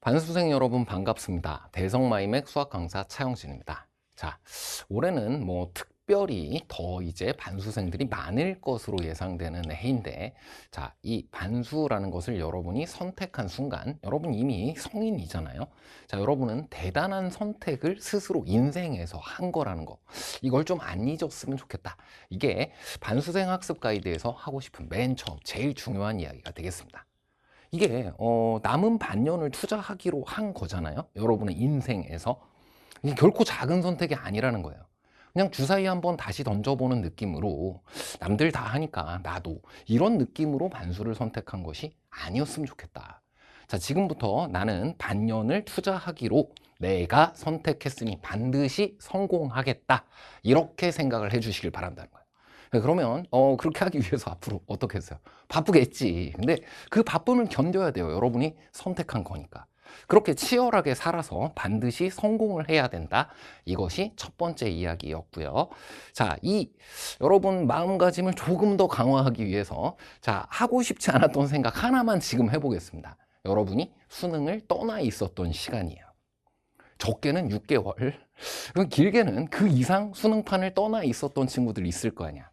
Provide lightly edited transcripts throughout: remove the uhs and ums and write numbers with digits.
반수생 여러분 반갑습니다. 대성마이맥 수학 강사 차영진입니다. 자, 올해는 특별히 더 이제 반수생들이 많을 것으로 예상되는 해인데, 자, 이 반수라는 것을 여러분이 선택한 순간, 여러분 이미 성인이잖아요. 자, 여러분은 대단한 선택을 스스로 인생에서 한 거라는 거. 이걸 좀 안 잊었으면 좋겠다. 이게 반수생 학습 가이드에서 하고 싶은 맨 처음 제일 중요한 이야기가 되겠습니다. 이게 남은 반년을 투자하기로 한 거잖아요. 여러분의 인생에서. 이게 결코 작은 선택이 아니라는 거예요. 그냥 주사위 한번 다시 던져보는 느낌으로 남들 다 하니까 나도 이런 느낌으로 반수를 선택한 것이 아니었으면 좋겠다. 자, 지금부터 나는 반년을 투자하기로 내가 선택했으니 반드시 성공하겠다. 이렇게 생각을 해주시길 바란다는 거예요. 그러면 그렇게 하기 위해서 앞으로 어떻게 했어요? 바쁘겠지. 근데 그 바쁨을 견뎌야 돼요. 여러분이 선택한 거니까. 그렇게 치열하게 살아서 반드시 성공을 해야 된다. 이것이 첫 번째 이야기였고요. 자, 여러분 마음가짐을 조금 더 강화하기 위해서 자, 하고 싶지 않았던 생각 하나만 지금 해보겠습니다. 여러분이 수능을 떠나 있었던 시간이에요. 적게는 6개월, 길게는 그 이상 수능판을 떠나 있었던 친구들이 있을 거 아니야.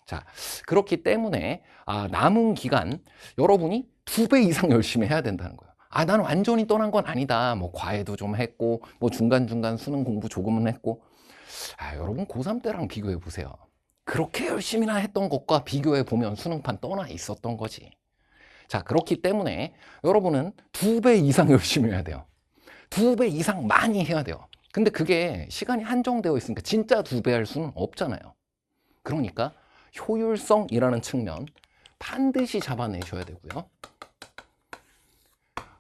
자, 그렇기 때문에 남은 기간 여러분이 2배 이상 열심히 해야 된다는 거예요. 나는 완전히 떠난 건 아니다. 과외도 좀 했고, 중간중간 수능 공부 조금은 했고. 여러분 고3 때랑 비교해 보세요. 그렇게 열심히나 했던 것과 비교해 보면 수능판 떠나 있었던 거지. 자, 그렇기 때문에 여러분은 2배 이상 열심히 해야 돼요. 2배 이상 많이 해야 돼요. 근데 그게 시간이 한정되어 있으니까 진짜 2배 할 수는 없잖아요. 그러니까 효율성이라는 측면 반드시 잡아내셔야 되고요.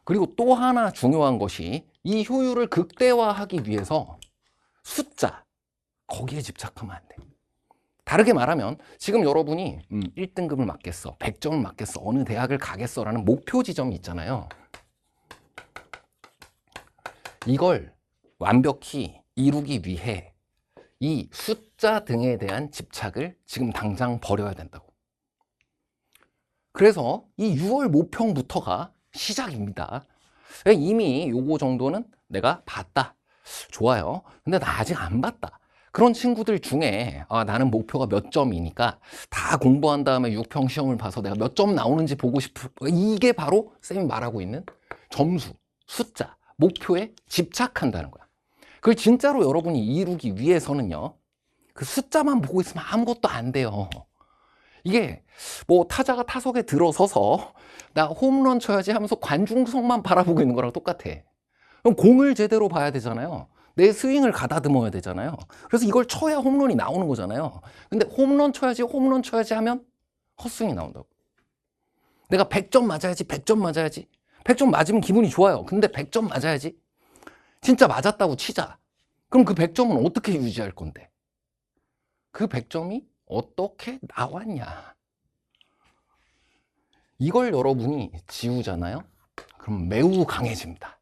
그리고 또 하나 중요한 것이 이 효율을 극대화하기 위해서 숫자, 거기에 집착하면 안 돼. 다르게 말하면 지금 여러분이 1등급을 맞겠어, 100점을 맞겠어, 어느 대학을 가겠어 라는 목표 지점이 있잖아요. 이걸 완벽히 이루기 위해 이 숫자 등에 대한 집착을 지금 당장 버려야 된다고. 그래서 이 6월 모평부터가 시작입니다. 이미 요거 정도는 내가 봤다. 좋아요. 근데 나 아직 안 봤다. 그런 친구들 중에 나는 목표가 몇 점이니까 다 공부한 다음에 6평 시험을 봐서 내가 몇 점 나오는지 보고 싶어. 이게 바로 쌤이 말하고 있는 점수, 숫자, 목표에 집착한다는 거야. 그걸 진짜로 여러분이 이루기 위해서는요, 그 숫자만 보고 있으면 아무것도 안 돼요. 이게 타자가 타석에 들어서서 나 홈런 쳐야지 하면서 관중석만 바라보고 있는 거랑 똑같아. 그럼 공을 제대로 봐야 되잖아요. 내 스윙을 가다듬어야 되잖아요. 그래서 이걸 쳐야 홈런이 나오는 거잖아요. 근데 홈런 쳐야지 하면 헛스윙이 나온다고. 내가 100점 맞아야지, 100점 맞아야지. 100점 맞으면 기분이 좋아요. 근데 100점 맞아야지. 진짜 맞았다고 치자. 그럼 그 100점은 어떻게 유지할 건데? 그 100점이 어떻게 나왔냐? 이걸 여러분이 지우잖아요? 그럼 매우 강해집니다.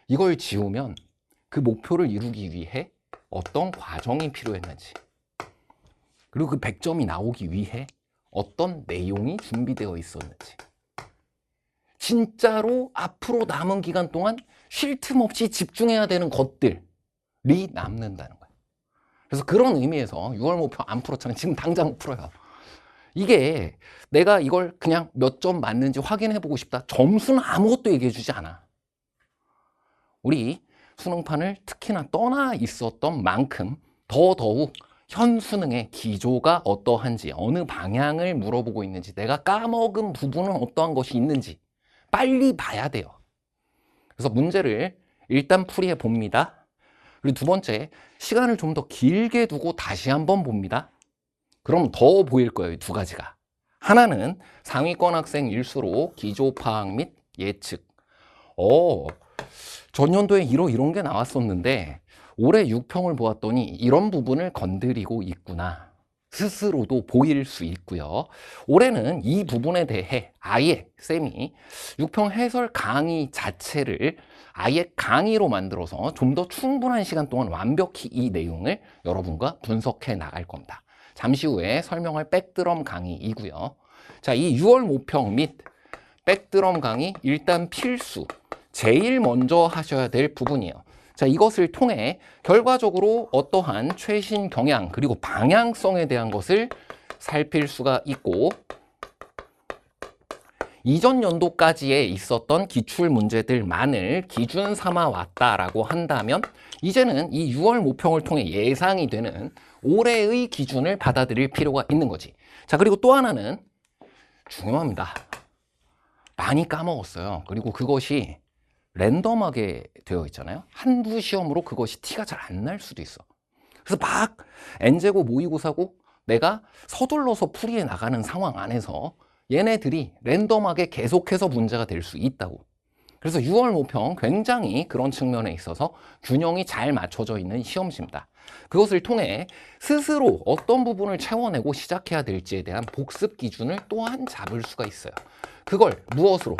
이걸 지우면 그 목표를 이루기 위해 어떤 과정이 필요했는지, 그리고 그 100점이 나오기 위해 어떤 내용이 준비되어 있었는지, 진짜로 앞으로 남은 기간 동안 쉴 틈 없이 집중해야 되는 것들이 남는다는 거예요. 그래서 그런 의미에서 6월 목표 안 풀었잖아요. 지금 당장 풀어요. 이게 내가 이걸 그냥 몇 점 맞는지 확인해 보고 싶다. 점수는 아무것도 얘기해 주지 않아. 우리 수능판을 특히나 떠나 있었던 만큼 더더욱 현 수능의 기조가 어떠한지, 어느 방향을 물어보고 있는지, 내가 까먹은 부분은 어떠한 것이 있는지 빨리 봐야 돼요. 그래서 문제를 일단 풀이해 봅니다. 그리고 두 번째, 시간을 좀 더 길게 두고 다시 한번 봅니다. 그럼 더 보일 거예요, 두 가지가. 하나는 상위권 학생일수록 기조 파악 및 예측. 전년도에 이런 게 나왔었는데 올해 6평을 보았더니 이런 부분을 건드리고 있구나. 스스로도 보일 수 있고요. 올해는 이 부분에 대해 아예 쌤이 6평 해설 강의 자체를 아예 강의로 만들어서 좀 더 충분한 시간 동안 완벽히 이 내용을 여러분과 분석해 나갈 겁니다. 잠시 후에 설명할 백드럼 강의이고요. 자, 이 6월 모평 및 백드럼 강의 일단 필수. 제일 먼저 하셔야 될 부분이에요. 자, 이것을 통해 결과적으로 어떠한 최신 경향 그리고 방향성에 대한 것을 살필 수가 있고, 이전 연도까지에 있었던 기출 문제들만을 기준 삼아 왔다라고 한다면 이제는 이 6월 모평을 통해 예상이 되는 올해의 기준을 받아들일 필요가 있는 거지. 자, 그리고 또 하나는 중요합니다. 많이 까먹었어요. 그리고 그것이 랜덤하게 되어 있잖아요. 한두 시험으로 그것이 티가 잘 안 날 수도 있어. 그래서 막 N제곱 모의고사고 내가 서둘러서 풀이해 나가는 상황 안에서 얘네들이 랜덤하게 계속해서 문제가 될 수 있다고. 그래서 6월 모평 굉장히 그런 측면에 있어서 균형이 잘 맞춰져 있는 시험지입니다. 그것을 통해 스스로 어떤 부분을 채워내고 시작해야 될지에 대한 복습 기준을 또한 잡을 수가 있어요. 그걸 무엇으로?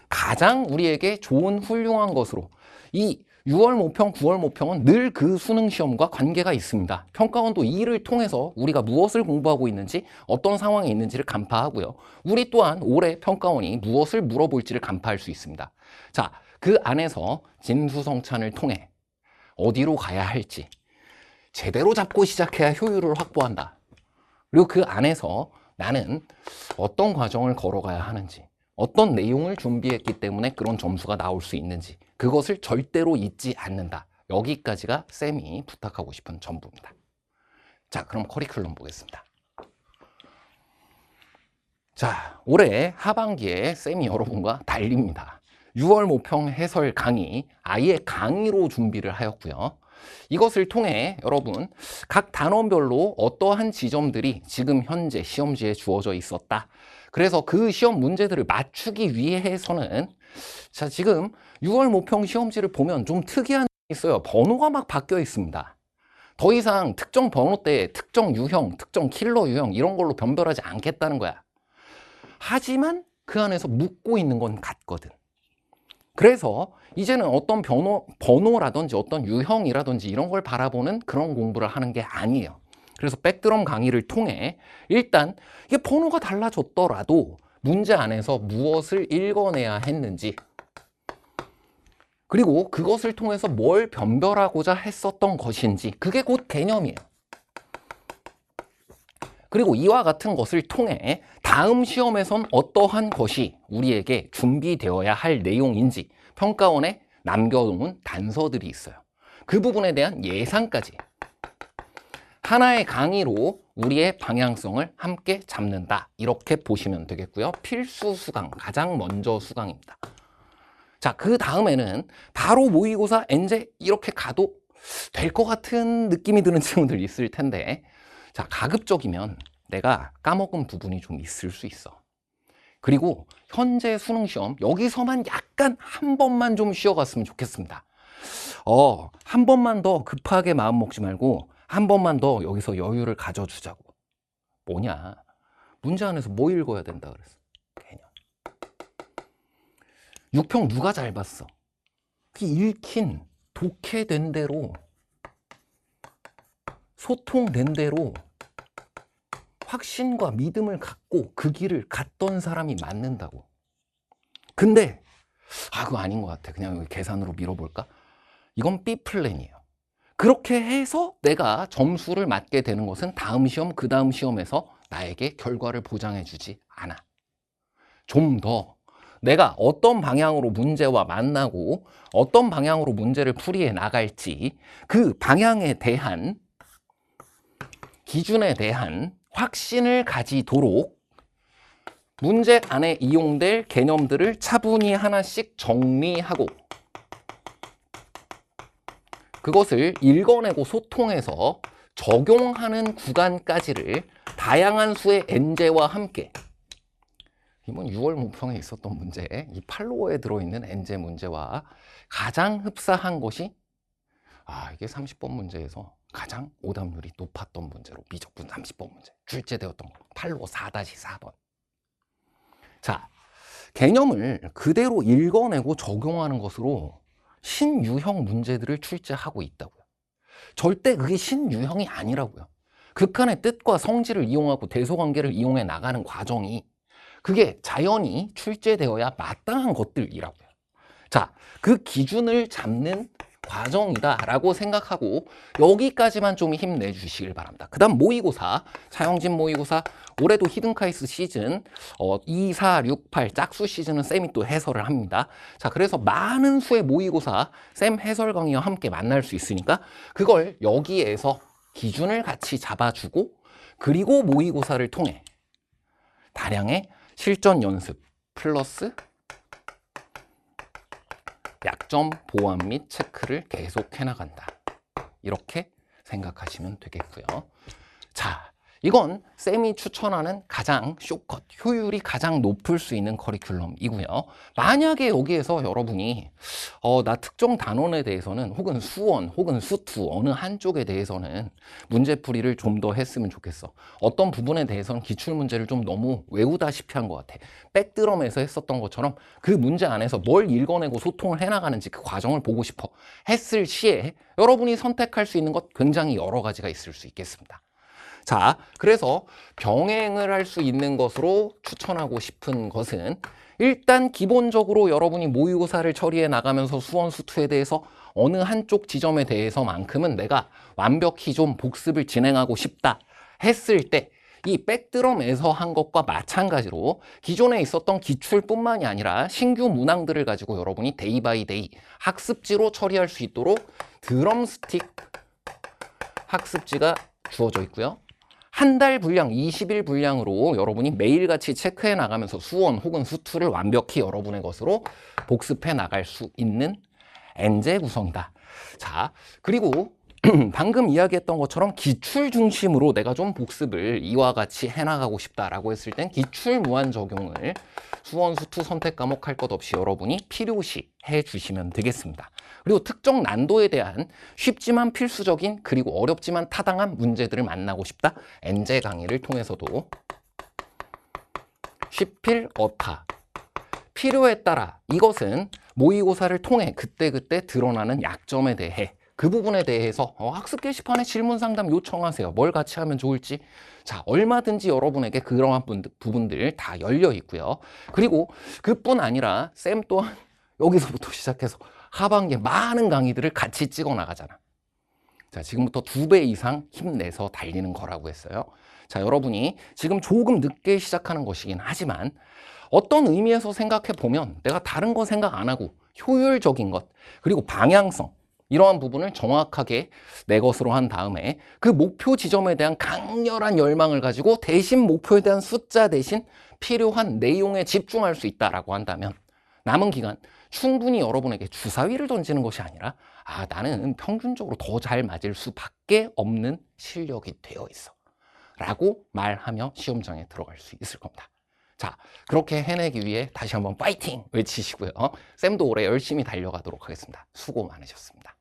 가장 우리에게 좋은 훌륭한 것으로. 이 6월 모평, 9월 모평은 늘 그 수능 시험과 관계가 있습니다. 평가원도 이를 통해서 우리가 무엇을 공부하고 있는지, 어떤 상황에 있는지를 간파하고요. 우리 또한 올해 평가원이 무엇을 물어볼지를 간파할 수 있습니다. 자, 그 안에서 진수성찬을 통해 어디로 가야 할지 제대로 잡고 시작해야 효율을 확보한다. 그리고 그 안에서 나는 어떤 과정을 걸어가야 하는지, 어떤 내용을 준비했기 때문에 그런 점수가 나올 수 있는지, 그것을 절대로 잊지 않는다. 여기까지가 쌤이 부탁하고 싶은 전부입니다. 자, 그럼 커리큘럼 보겠습니다. 자, 올해 하반기에 쌤이 여러분과 달립니다. 6월 모평 해설 강의, 아예 강의로 준비를 하였고요. 이것을 통해 여러분 각 단원별로 어떠한 지점들이 지금 현재 시험지에 주어져 있었다. 그래서 그 시험 문제들을 맞추기 위해서는, 자, 지금 6월 모평 시험지를 보면 좀 특이한 게 있어요. 번호가 막 바뀌어 있습니다. 더 이상 특정 번호대에 특정 유형, 특정 킬러 유형 이런 걸로 변별하지 않겠다는 거야. 하지만 그 안에서 묻고 있는 건 같거든. 그래서 이제는 어떤 번호라든지 어떤 유형이라든지 이런 걸 바라보는 그런 공부를 하는 게 아니에요. 그래서 백드럼 강의를 통해 일단 이게 번호가 달라졌더라도 문제 안에서 무엇을 읽어내야 했는지, 그리고 그것을 통해서 뭘 변별하고자 했었던 것인지, 그게 곧 개념이에요. 그리고 이와 같은 것을 통해 다음 시험에선 어떠한 것이 우리에게 준비되어야 할 내용인지 평가원에 남겨놓은 단서들이 있어요. 그 부분에 대한 예상까지 하나의 강의로 우리의 방향성을 함께 잡는다. 이렇게 보시면 되겠고요. 필수 수강, 가장 먼저 수강입니다. 자, 그 다음에는 바로 모의고사, 엔제 이렇게 가도 될 것 같은 느낌이 드는 친구들 있을 텐데, 자, 가급적이면 내가 까먹은 부분이 좀 있을 수 있어. 그리고 현재 수능 시험 여기서만 약간 한 번만 좀 쉬어갔으면 좋겠습니다. 한 번만 더 급하게 마음 먹지 말고 한 번만 더 여기서 여유를 가져주자고. 뭐냐? 문제 안에서 뭐 읽어야 된다 그랬어? 개념. 6평 누가 잘 봤어? 그 읽힌, 독해된 대로, 소통된 대로 확신과 믿음을 갖고 그 길을 갔던 사람이 맞는다고. 근데 그거 아닌 것 같아. 그냥 여기 계산으로 밀어볼까? 이건 B 플랜이에요. 그렇게 해서 내가 점수를 맞게 되는 것은 다음 시험, 그 다음 시험에서 나에게 결과를 보장해 주지 않아. 좀 더 내가 어떤 방향으로 문제와 만나고 어떤 방향으로 문제를 풀이해 나갈지, 그 방향에 대한, 기준에 대한 확신을 가지도록 문제 안에 이용될 개념들을 차분히 하나씩 정리하고 그것을 읽어내고 소통해서 적용하는 구간까지를 다양한 수의 엔제와 함께, 이번 6월 모평에 있었던 문제, 이 팔로워에 들어있는 엔제 문제와 가장 흡사한 것이 이게 30번 문제에서 가장 오답률이 높았던 문제로, 미적분 30번 문제 출제되었던 거, 팔로워 4-4번. 자, 개념을 그대로 읽어내고 적용하는 것으로 신유형 문제들을 출제하고 있다고요. 절대 그게 신유형이 아니라고요. 극한의 뜻과 성질을 이용하고 대소관계를 이용해 나가는 과정이, 그게 자연히 출제되어야 마땅한 것들이라고요. 자, 그 기준을 잡는 과정이다라고 생각하고 여기까지만 좀 힘내주시길 바랍니다. 그 다음 모의고사, 차영진 모의고사 올해도 히든카이스 시즌 2, 4, 6, 8 짝수 시즌은 쌤이 또 해설을 합니다. 자, 그래서 많은 수의 모의고사 쌤 해설 강의와 함께 만날 수 있으니까 그걸 여기에서 기준을 같이 잡아주고 그리고 모의고사를 통해 다량의 실전 연습 플러스 약점 보완 및 체크를 계속 해나간다. 이렇게 생각하시면 되겠고요. 자, 이건 쌤이 추천하는 가장 숏컷, 효율이 가장 높을 수 있는 커리큘럼이고요. 만약에 여기에서 여러분이 나 특정 단원에 대해서는 혹은 수원 혹은 수투 어느 한쪽에 대해서는 문제풀이를 좀 더 했으면 좋겠어. 어떤 부분에 대해서는 기출문제를 좀 너무 외우다시피 한 것 같아. 백드럼에서 했었던 것처럼 그 문제 안에서 뭘 읽어내고 소통을 해나가는지 그 과정을 보고 싶어 했을 시에 여러분이 선택할 수 있는 것 굉장히 여러 가지가 있을 수 있겠습니다. 자, 그래서 병행을 할 수 있는 것으로 추천하고 싶은 것은 일단 기본적으로 여러분이 모의고사를 처리해 나가면서 수원, 수투에 대해서 어느 한쪽 지점에 대해서만큼은 내가 완벽히 좀 복습을 진행하고 싶다 했을 때 이 백드럼에서 한 것과 마찬가지로 기존에 있었던 기출뿐만이 아니라 신규 문항들을 가지고 여러분이 데이 바이 데이 학습지로 처리할 수 있도록 드럼스틱 학습지가 주어져 있고요. 한 달 분량, 20일 분량으로 여러분이 매일같이 체크해 나가면서 수원 혹은 수투를 완벽히 여러분의 것으로 복습해 나갈 수 있는 엔제 구성이다. 자, 그리고 방금 이야기했던 것처럼 기출 중심으로 내가 좀 복습을 이와 같이 해나가고 싶다라고 했을 땐 기출 무한 적용을 수원, 수투 선택 과목 할 것 없이 여러분이 필요시 해주시면 되겠습니다. 그리고 특정 난도에 대한 쉽지만 필수적인 그리고 어렵지만 타당한 문제들을 만나고 싶다. 엔제 강의를 통해서도 쉽필 어타 필요에 따라 이것은 모의고사를 통해 그때그때 드러나는 약점에 대해 그 부분에 대해서 학습 게시판에 질문 상담 요청하세요. 뭘 같이 하면 좋을지. 자, 얼마든지 여러분에게 그러한 부분들 다 열려 있고요. 그리고 그뿐 아니라 쌤 또한 여기서부터 시작해서 하반기에 많은 강의들을 같이 찍어 나가잖아. 자, 지금부터 2배 이상 힘내서 달리는 거라고 했어요. 자, 여러분이 지금 조금 늦게 시작하는 것이긴 하지만 어떤 의미에서 생각해 보면 내가 다른 거 생각 안 하고 효율적인 것 그리고 방향성 이러한 부분을 정확하게 내 것으로 한 다음에 그 목표 지점에 대한 강렬한 열망을 가지고 대신 목표에 대한 숫자 대신 필요한 내용에 집중할 수 있다라고 한다면 남은 기간 충분히 여러분에게 주사위를 던지는 것이 아니라 나는 평균적으로 더 잘 맞을 수밖에 없는 실력이 되어 있어 라고 말하며 시험장에 들어갈 수 있을 겁니다. 자, 그렇게 해내기 위해 다시 한번 파이팅 외치시고요. 쌤도 올해 열심히 달려가도록 하겠습니다. 수고 많으셨습니다.